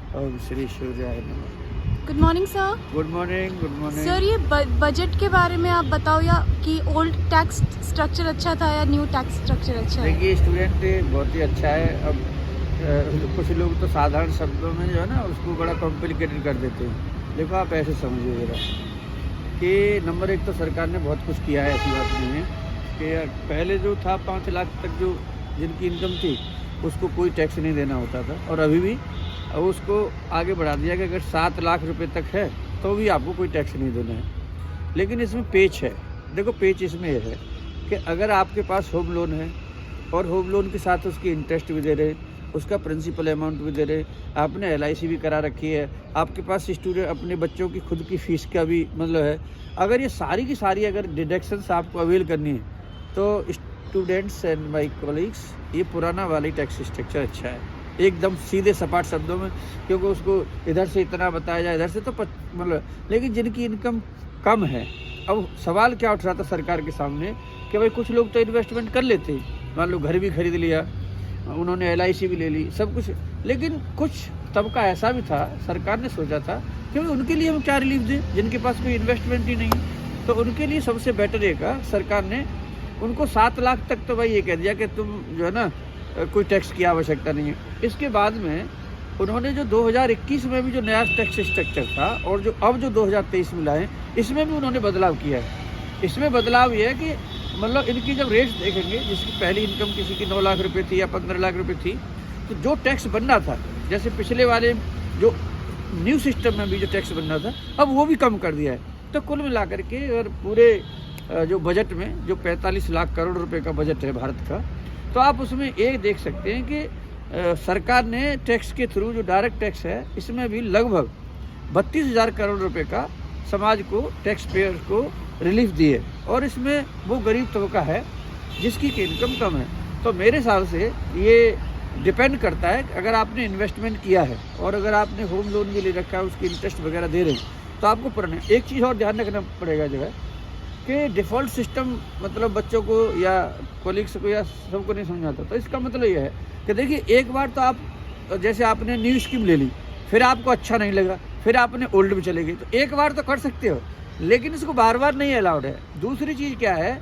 ओम श्री सूर्याय नमः। Good morning sir. Good morning, good morning. Sir ये बजट के बारे में आप बताओ, या कि ओल्ड टैक्स स्ट्रक्चर अच्छा था या न्यू टैक्स स्ट्रक्चर अच्छा है? देखिए, स्टूडेंट बहुत ही अच्छा है। अब कुछ लोग तो साधारण शब्दों में जो है ना उसको बड़ा कॉम्प्लिकेटेड कर देते हैं। देखो, आप ऐसे समझिए ज़रा कि नंबर एक तो सरकार ने बहुत कुछ किया है, ऐसी बात नहीं है कि पहले जो था 5 लाख तक जो जिनकी इनकम थी उसको कोई टैक्स नहीं देना होता था, और अभी भी अब उसको आगे बढ़ा दिया कि अगर 7 लाख रुपए तक है तो भी आपको कोई टैक्स नहीं देना है। लेकिन इसमें पेच है। देखो, पेच इसमें यह है कि अगर आपके पास होम लोन है और होम लोन के साथ उसकी इंटरेस्ट भी दे रहे, उसका प्रिंसिपल अमाउंट भी दे रहे, आपने LIC भी करा रखी है, आपके पास स्टूडेंट अपने बच्चों की खुद की फ़ीस का भी मतलब है, अगर ये सारी की सारी अगर डिडक्शंस आपको अवेल करनी है तो स्टूडेंट्स एंड माय कॉलीग्स, ये पुराना वाली टैक्स स्ट्रक्चर अच्छा है, एकदम सीधे सपाट शब्दों में। क्योंकि उसको इधर से इतना बताया जाए, इधर से तो मतलब, लेकिन जिनकी इनकम कम है, अब सवाल क्या उठ रहा था सरकार के सामने कि भाई कुछ लोग तो इन्वेस्टमेंट कर लेते हैं, मान लो घर भी खरीद लिया, उन्होंने LIC भी ले ली, सब कुछ। लेकिन कुछ तबका ऐसा भी था, सरकार ने सोचा था कि भाई उनके लिए हम क्या रिलीफ दें जिनके पास कोई इन्वेस्टमेंट ही नहीं है। तो उनके लिए सबसे बेटर एक सरकार ने उनको 7 लाख तक तो भाई ये कह दिया कि तुम जो है ना कोई टैक्स की आवश्यकता नहीं है। इसके बाद में उन्होंने जो 2021 में भी जो नया टैक्स स्ट्रक्चर था और जो अब जो 2023 में लाए, इसमें भी उन्होंने बदलाव किया है। इसमें बदलाव ये है कि मतलब इनकी जब रेट्स देखेंगे, जिसकी पहली इनकम किसी की 9 लाख रुपए थी या 15 लाख रुपए थी, तो जो टैक्स बनना था, जैसे पिछले वाले जो न्यू सिस्टम में भी जो टैक्स बनना था, अब वो भी कम कर दिया है। तो कुल मिलाकर के और पूरे जो बजट में जो 45 लाख करोड़ रुपए का बजट है भारत का, तो आप उसमें एक देख सकते हैं कि सरकार ने टैक्स के थ्रू जो डायरेक्ट टैक्स है, इसमें भी लगभग 32,000 करोड़ रुपए का समाज को, टैक्स पेयर को रिलीफ दिए, और इसमें वो गरीब तबका है जिसकी की इनकम कम है। तो मेरे हिसाब से ये डिपेंड करता है कि अगर आपने इन्वेस्टमेंट किया है और अगर आपने होम लोन भी ले रखा है, उसकी इंटरेस्ट वगैरह दे रहे हैं, तो आपको पढ़ना। एक चीज़ और ध्यान रखना पड़ेगा जो है कि डिफ़ॉल्ट सिस्टम मतलब बच्चों को या कोलीग्स को या सबको नहीं समझाता। तो इसका मतलब ये है कि देखिए, एक बार तो आप जैसे आपने न्यू स्कीम ले ली, फिर आपको अच्छा नहीं लगा, फिर आपने ओल्ड में चले गए, तो एक बार तो कर सकते हो, लेकिन इसको बार बार नहीं अलाउड है। दूसरी चीज़ क्या है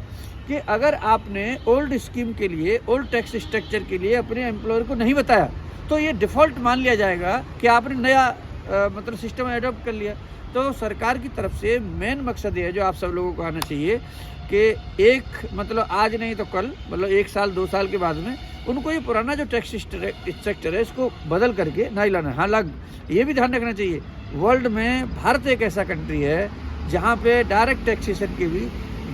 कि अगर आपने ओल्ड स्कीम के लिए, ओल्ड टैक्स स्ट्रक्चर के लिए अपने एम्प्लॉयर को नहीं बताया, तो ये डिफ़ॉल्ट मान लिया जाएगा कि आपने नया मतलब सिस्टम एडॉप्ट कर लिया। तो सरकार की तरफ से मेन मकसद ये है, जो आप सब लोगों को आना चाहिए, कि एक मतलब आज नहीं तो कल, मतलब 1 साल 2 साल के बाद में उनको ये पुराना जो टैक्स स्ट्रक्चर है इसको बदल करके नहीं लाना। हालांकि ये भी ध्यान रखना चाहिए, वर्ल्ड में भारत एक ऐसा कंट्री है जहाँ पे डायरेक्ट टैक्सेशन की भी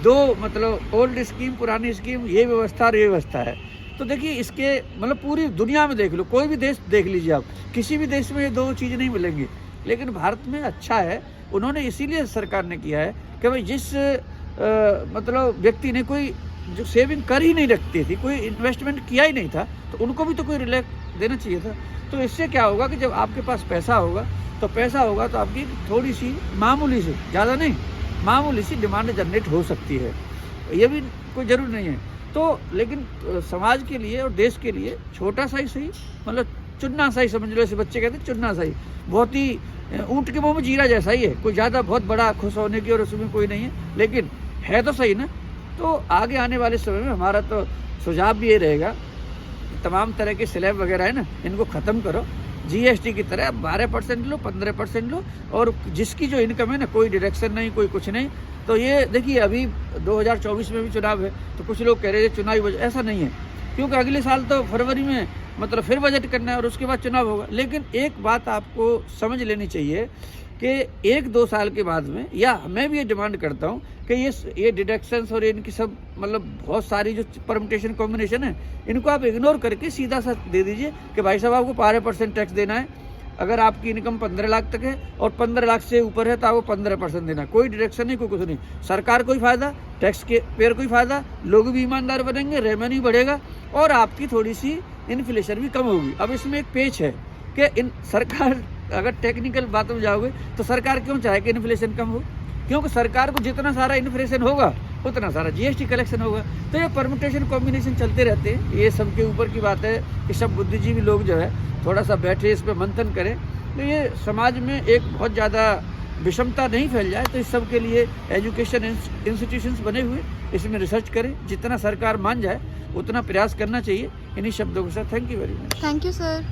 दो मतलब ओल्ड स्कीम, पुरानी स्कीम, ये व्यवस्था और ये व्यवस्था है। तो देखिए, इसके मतलब पूरी दुनिया में देख लो, कोई भी देश देख लीजिए आप, किसी भी देश में ये दो चीज़ नहीं मिलेंगी, लेकिन भारत में अच्छा है। उन्होंने इसीलिए सरकार ने किया है कि भाई जिस मतलब व्यक्ति ने कोई जो सेविंग कर ही नहीं रखती थी, कोई इन्वेस्टमेंट किया ही नहीं था, तो उनको भी तो कोई रिलैक्स देना चाहिए था। तो इससे क्या होगा कि जब आपके पास पैसा होगा तो आपकी थोड़ी सी मामूली से, ज़्यादा नहीं, मामूली सी डिमांड जनरेट हो सकती है। ये भी कोई ज़रूर नहीं है। तो लेकिन समाज के लिए और देश के लिए छोटा सा ही सही, मतलब चुन्ना सा ही समझ लो, ऐसे बच्चे कहते हैं चुन्ना सा ही, बहुत ही ऊँट के मुँह में जीरा जैसा ही है, कोई ज़्यादा बहुत बड़ा खुश होने की और उसमें कोई नहीं है, लेकिन है तो सही ना। तो आगे आने वाले समय में हमारा तो सुझाव भी ये रहेगा, तमाम तरह के स्लैब वगैरह है ना, इनको ख़त्म करो, GST की तरह 12% लो, 15% लो, और जिसकी जो इनकम है ना, कोई डिडक्शन नहीं, कोई कुछ नहीं। तो ये देखिए, अभी 2024 में भी चुनाव है, तो कुछ लोग कह रहे हैं चुनावी बजट, ऐसा नहीं है, क्योंकि अगले साल तो फरवरी में मतलब फिर बजट करना है और उसके बाद चुनाव होगा। लेकिन एक बात आपको समझ लेनी चाहिए कि 1-2 साल के बाद में, या मैं भी ये डिमांड करता हूँ कि ये डिडक्शंस और इनकी सब मतलब बहुत सारी जो परम्यूटेशन कॉम्बिनेशन है, इनको आप इग्नोर करके सीधा सा दे दीजिए कि भाई साहब आपको 12% टैक्स देना है। अगर आपकी इनकम 15 लाख तक है और 15 लाख से ऊपर है तो आपको 15% देना, कोई डिडक्शन नहीं, कोई कुछ नहीं। सरकार को ही फायदा, टैक्स के पेयर को ही फायदा, लोग भी ईमानदार बनेंगे, रेवेन्यू बढ़ेगा और आपकी थोड़ी सी इन्फ्लेशन भी कम होगी। अब इसमें एक पेच है कि सरकार, अगर टेक्निकल बातों में जाओगे तो सरकार क्यों चाहे कि इन्फ्लेशन कम हो, क्योंकि सरकार को जितना सारा इन्फ्लेशन होगा उतना सारा GST कलेक्शन होगा। तो ये परम्यूटेशन कॉम्बिनेशन चलते रहते हैं, ये सबके ऊपर की बात है कि सब बुद्धिजीवी लोग जो है थोड़ा सा बैठे, इस पर मंथन करें तो ये समाज में एक बहुत ज़्यादा विषमता नहीं फैल जाए, तो इस सब के लिए एजुकेशन इंस्टीट्यूशंस बने हुए, इसमें रिसर्च करें, जितना सरकार मान जाए उतना प्रयास करना चाहिए। इन्हीं शब्दों के साथ thank you very much. Thank you sir.